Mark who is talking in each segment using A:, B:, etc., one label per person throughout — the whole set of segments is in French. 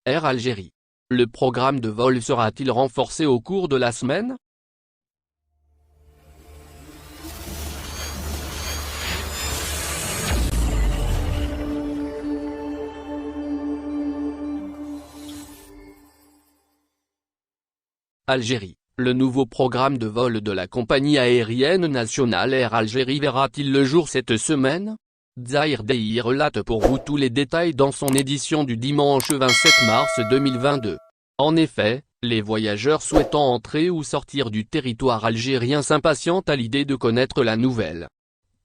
A: Air Algérie. Le programme de vol sera-t-il renforcé au cours de la semaine? Algérie. Le nouveau programme de vol de la compagnie aérienne nationale Air Algérie verra-t-il le jour cette semaine? Zahir Dehi relate pour vous tous les détails dans son édition du dimanche 27 mars 2022. En effet, les voyageurs souhaitant entrer ou sortir du territoire algérien s'impatientent à l'idée de connaître la nouvelle.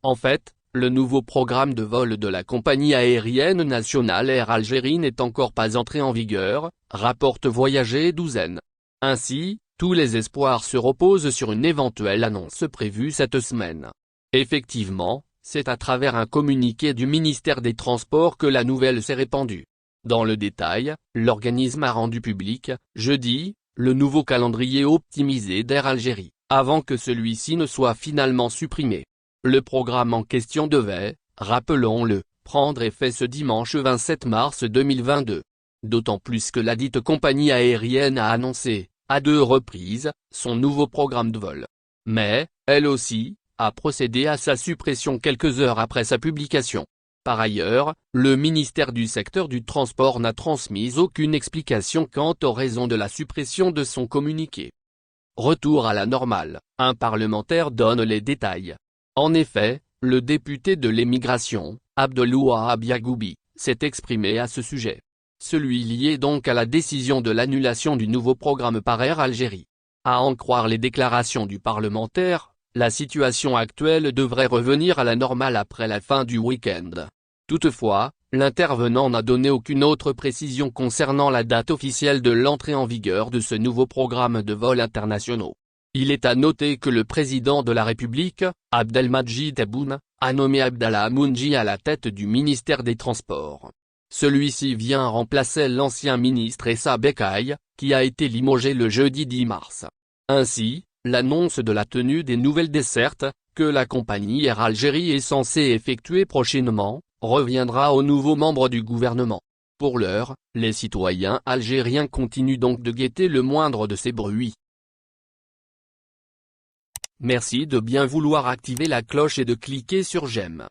A: En fait, le nouveau programme de vol de la compagnie aérienne nationale Air Algérie n'est encore pas entré en vigueur, rapporte Voyager Douzaine. Ainsi, tous les espoirs se reposent sur une éventuelle annonce prévue cette semaine. Effectivement, c'est à travers un communiqué du ministère des Transports que la nouvelle s'est répandue. Dans le détail, l'organisme a rendu public, jeudi, le nouveau calendrier optimisé d'Air Algérie, avant que celui-ci ne soit finalement supprimé. Le programme en question devait, rappelons-le, prendre effet ce dimanche 27 mars 2022. D'autant plus que ladite compagnie aérienne a annoncé, à 2 reprises, son nouveau programme de vol. Mais, elle aussi, a procédé à sa suppression quelques heures après sa publication. Par ailleurs, le ministère du secteur du transport n'a transmis aucune explication quant aux raisons de la suppression de son communiqué. Retour à la normale, un parlementaire donne les détails. En effet, le député de l'émigration, Abdelwahab Yagoubi, s'est exprimé à ce sujet. Celui lié donc à la décision de l'annulation du nouveau programme par Air Algérie. À en croire les déclarations du parlementaire, la situation actuelle devrait revenir à la normale après la fin du week-end. Toutefois, l'intervenant n'a donné aucune autre précision concernant la date officielle de l'entrée en vigueur de ce nouveau programme de vols internationaux. Il est à noter que le président de la République, Abdelmadjid Tebboune, a nommé Abdallah Mounji à la tête du ministère des Transports. Celui-ci vient remplacer l'ancien ministre Essa Bekaï, qui a été limogé le jeudi 10 mars. Ainsi, l'annonce de la tenue des nouvelles dessertes, que la compagnie Air Algérie est censée effectuer prochainement, reviendra aux nouveaux membres du gouvernement. Pour l'heure, les citoyens algériens continuent donc de guetter le moindre de ces bruits. Merci de bien vouloir activer la cloche et de cliquer sur j'aime.